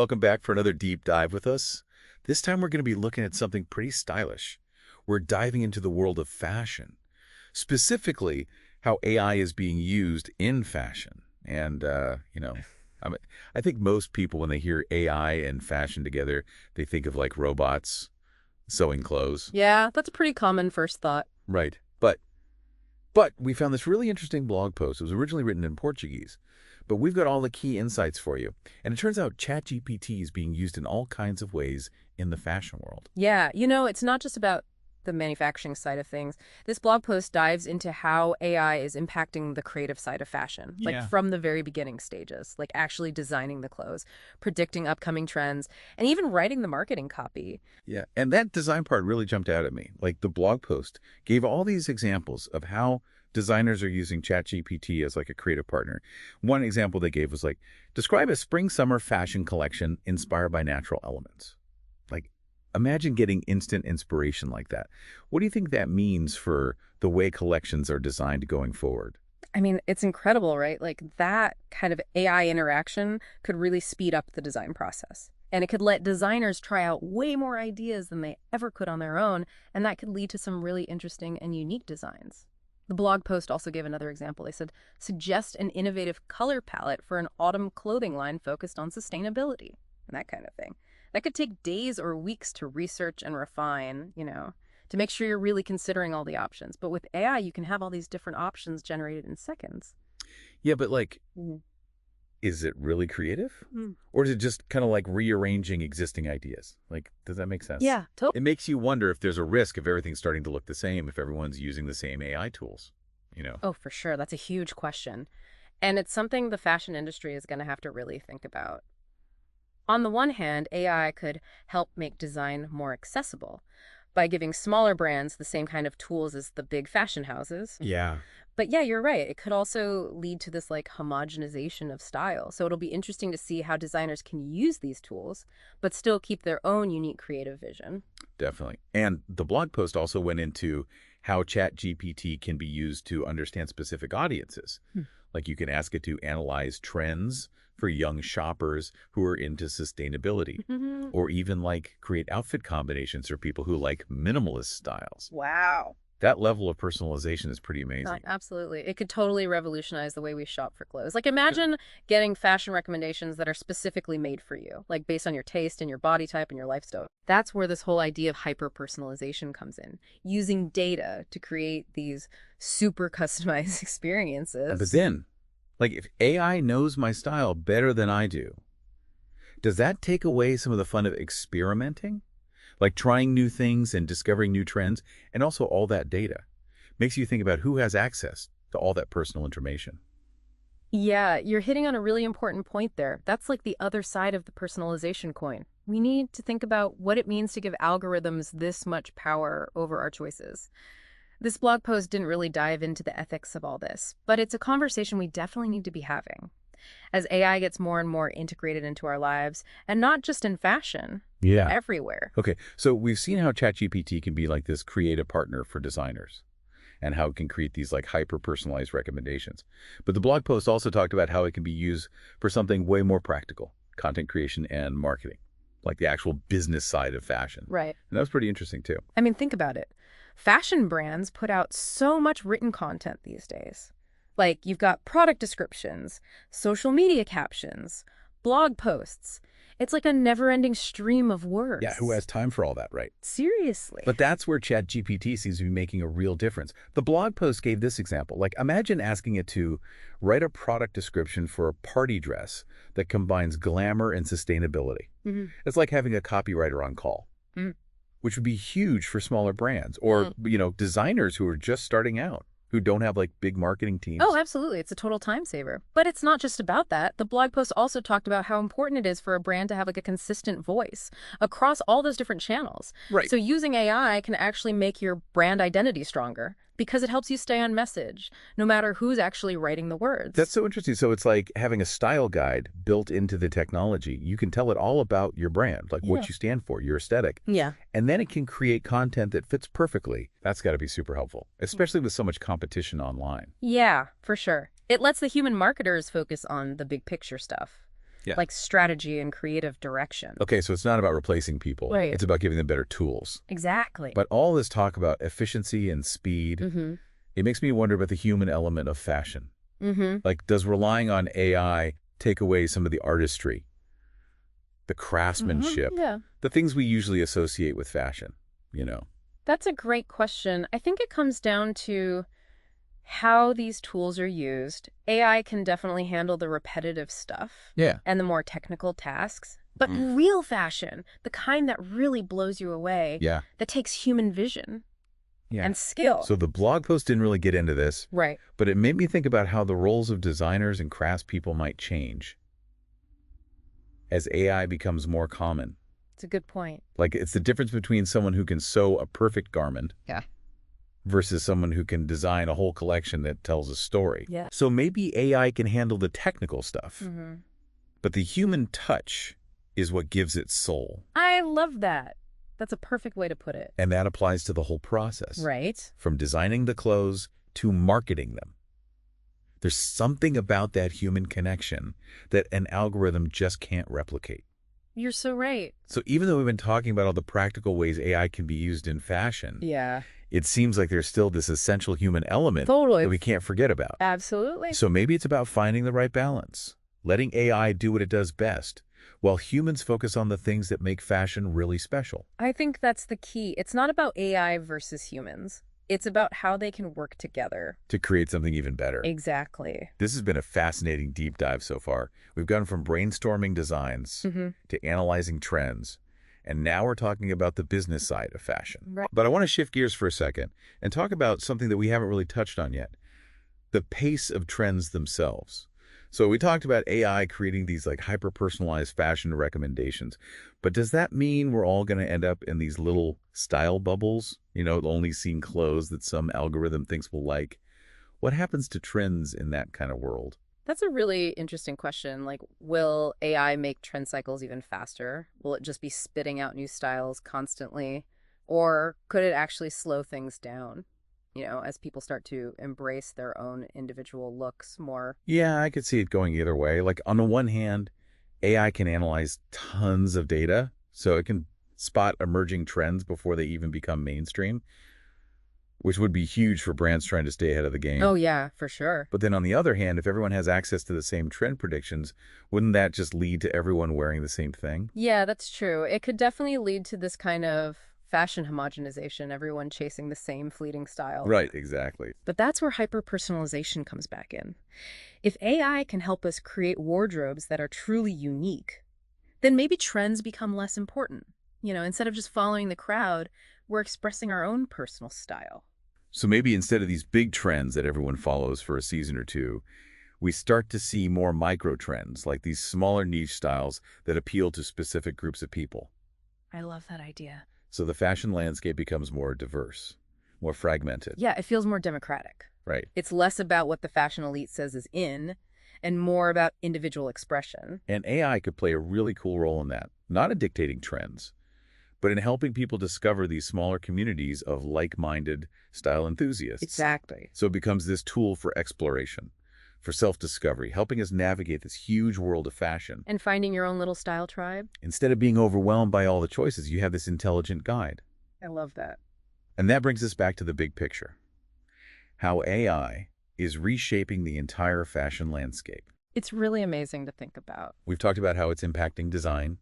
Welcome back for another deep dive with us. This time we're going to be looking at something pretty stylish. We're diving into the world of fashion, specifically how AI is being used in fashion. And I think most people, when they hear AI and fashion together, they think of like robots sewing clothes. Yeah, that's a pretty common first thought. Right. But we found this really interesting blog post. It was originally written in Portuguese, but we've got all the key insights for you. And it turns out ChatGPT is being used in all kinds of ways in the fashion world. Yeah, it's not just about the manufacturing side of things. This blog post dives into how AI is impacting the creative side of fashion, like Yeah. from the very beginning stages, like actually designing the clothes, predicting upcoming trends, and even writing the marketing copy. Yeah, and that design part really jumped out at me. Like the blog post gave all these examples of how designers are using ChatGPT as like a creative partner. One example they gave was like, describe a spring-summer fashion collection inspired by natural elements. Like, imagine getting instant inspiration like that. What do you think that means for the way collections are designed going forward? I mean, it's incredible, right? Like that kind of AI interaction could really speed up the design process. And it could let designers try out way more ideas than they ever could on their own, and that could lead to some really interesting and unique designs. The blog post also gave another example. They said, suggest an innovative color palette for an autumn clothing line focused on sustainability, and that kind of thing. That could take days or weeks to research and refine, to make sure you're really considering all the options. But with AI, you can have all these different options generated in seconds. Yeah, but like, Mhm. is it really creative? Mm. Or is it just kind of like rearranging existing ideas? Like, does that make sense? Yeah, totally. It makes you wonder if there's a risk of everything starting to look the same if everyone's using the same AI tools, you know? Oh, for sure. That's a huge question. And it's something the fashion industry is going to have to really think about. On the one hand, AI could help make design more accessible by giving smaller brands the same kind of tools as the big fashion houses. Yeah. But yeah, you're right. It could also lead to this like homogenization of style. So it'll be interesting to see how designers can use these tools, but still keep their own unique creative vision. Definitely. And the blog post also went into how ChatGPT can be used to understand specific audiences. Hmm. Like you can ask it to analyze trends for young shoppers who are into sustainability, Mhm. or even like create outfit combinations for people who like minimalist styles. Wow. That level of personalization is pretty amazing. Absolutely. It could totally revolutionize the way we shop for clothes. Like imagine getting fashion recommendations that are specifically made for you, like based on your taste and your body type and your lifestyle. That's where this whole idea of hyper-personalization comes in, using data to create these super customized experiences. But then, like if AI knows my style better than I do, does that take away some of the fun of experimenting? Like trying new things and discovering new trends, and also all that data. Makes you think about who has access to all that personal information. Yeah, you're hitting on a really important point there. That's like the other side of the personalization coin. We need to think about what it means to give algorithms this much power over our choices. This blog post didn't really dive into the ethics of all this, but it's a conversation we definitely need to be having as AI gets more and more integrated into our lives, and not just in fashion, Yeah. everywhere. Okay, so we've seen how ChatGPT can be like this creative partner for designers and how it can create these like hyper-personalized recommendations. But the blog post also talked about how it can be used for something way more practical, content creation and marketing, like the actual business side of fashion. Right. And that was pretty interesting too. I mean, think about it. Fashion brands put out so much written content these days. Like, you've got product descriptions, social media captions, blog posts. It's like a never-ending stream of words. Yeah, who has time for all that, right? Seriously. But that's where ChatGPT seems to be making a real difference. The blog post gave this example. Like, imagine asking it to write a product description for a party dress that combines glamour and sustainability. Mm-hmm. It's like having a copywriter on call, which would be huge for smaller brands or, designers who are just starting out, who don't have like big marketing teams. Oh, absolutely. It's a total time saver. But it's not just about that. The blog post also talked about how important it is for a brand to have like a consistent voice across all those different channels. Right. So using AI can actually make your brand identity stronger because it helps you stay on message, no matter who's actually writing the words. That's so interesting. So it's like having a style guide built into the technology. You can tell it all about your brand, like what you stand for, your aesthetic. Yeah. And then it can create content that fits perfectly. That's got to be super helpful, especially with so much competition online. Yeah, for sure. It lets the human marketers focus on the big picture stuff. Yeah. like strategy and creative direction. Okay, so it's not about replacing people. Right. It's about giving them better tools. Exactly. But all this talk about efficiency and speed, Mm-hmm. it makes me wonder about the human element of fashion. Mm-hmm. Like, does relying on AI take away some of the artistry, the craftsmanship, Yeah. the things we usually associate with fashion, you know? That's a great question. I think it comes down to how these tools are used. AI can definitely handle the repetitive stuff Yeah. and the more technical tasks. But real fashion, the kind that really blows you away, Yeah. that takes human vision Yeah. and skill. So the blog post didn't really get into this, Right. but it made me think about how the roles of designers and craftspeople might change as AI becomes more common. It's a good point. Like, it's the difference between someone who can sew a perfect garment Yeah. versus someone who can design a whole collection that tells a story. Yeah. So maybe AI can handle the technical stuff, Mm-hmm. but the human touch is what gives it soul. I love that. That's a perfect way to put it. And that applies to the whole process. Right. From designing the clothes to marketing them. There's something about that human connection that an algorithm just can't replicate. You're so right. So even though we've been talking about all the practical ways AI can be used in fashion, Yeah. it seems like there's still this essential human element Totally. that we can't forget about. Absolutely. So maybe it's about finding the right balance, letting AI do what it does best, while humans focus on the things that make fashion really special. I think that's the key. It's not about AI versus humans. It's about how they can work together. To create something even better. Exactly. This has been a fascinating deep dive so far. We've gone from brainstorming designs to analyzing trends, and now we're talking about the business side of fashion. Right. But I want to shift gears for a second and talk about something that we haven't really touched on yet, the pace of trends themselves. So we talked about AI creating these like hyper-personalized fashion recommendations, but does that mean we're all going to end up in these little style bubbles, only seeing clothes that some algorithm thinks we'll like? What happens to trends in that kind of world? That's a really interesting question. Like, will AI make trend cycles even faster? Will it just be spitting out new styles constantly? Or could it actually slow things down, as people start to embrace their own individual looks more? Yeah, I could see it going either way. Like, on the one hand, AI can analyze tons of data, so it can spot emerging trends before they even become mainstream, which would be huge for brands trying to stay ahead of the game. Oh, yeah, for sure. But then on the other hand, if everyone has access to the same trend predictions, wouldn't that just lead to everyone wearing the same thing? Yeah, that's true. It could definitely lead to this kind of fashion homogenization, everyone chasing the same fleeting style. Right, exactly. But that's where hyper-personalization comes back in. If AI can help us create wardrobes that are truly unique, then maybe trends become less important. Instead of just following the crowd, we're expressing our own personal style. So maybe instead of these big trends that everyone follows for a season or two, we start to see more micro trends, like these smaller niche styles that appeal to specific groups of people. I love that idea. So the fashion landscape becomes more diverse, more fragmented. Yeah, it feels more democratic. Right. It's less about what the fashion elite says is in, and more about individual expression. And AI could play a really cool role in that, not in dictating trends, but in helping people discover these smaller communities of like-minded style enthusiasts. Exactly. So it becomes this tool for exploration, for self-discovery, helping us navigate this huge world of fashion. And finding your own little style tribe. Instead of being overwhelmed by all the choices, you have this intelligent guide. I love that. And that brings us back to the big picture. How AI is reshaping the entire fashion landscape. It's really amazing to think about. We've talked about how it's impacting design,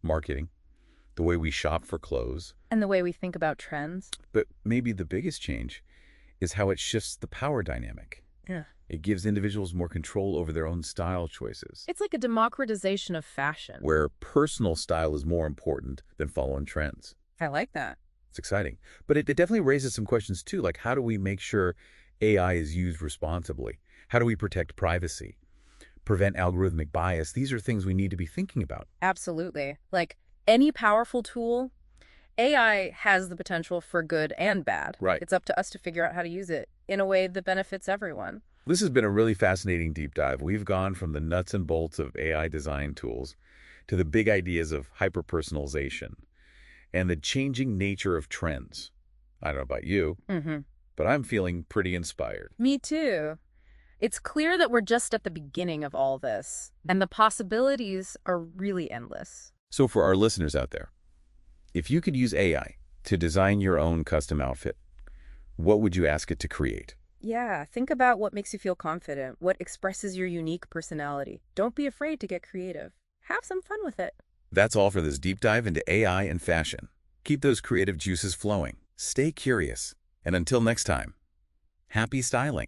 marketing, the way we shop for clothes. And the way we think about trends. But maybe the biggest change is how it shifts the power dynamic. Yeah. It gives individuals more control over their own style choices, It's like a democratization of fashion. where personal style is more important than following trends. I like that. It's exciting. But it definitely raises some questions too, like how do we make sure AI is used responsibly? How do we protect privacy? Prevent algorithmic bias? These are things we need to be thinking about. Absolutely. Like any powerful tool, AI has the potential for good and bad. Right. It's up to us to figure out how to use it in a way that benefits everyone. This has been a really fascinating deep dive. We've gone from the nuts and bolts of AI design tools to the big ideas of hyper-personalization and the changing nature of trends. I don't know about you, Mm-hmm. but I'm feeling pretty inspired. Me too. It's clear that we're just at the beginning of all this, and the possibilities are really endless. So for our listeners out there, if you could use AI to design your own custom outfit, what would you ask it to create? Yeah, think about what makes you feel confident, what expresses your unique personality. Don't be afraid to get creative. Have some fun with it. That's all for this deep dive into AI and fashion. Keep those creative juices flowing. Stay curious. And until next time, happy styling.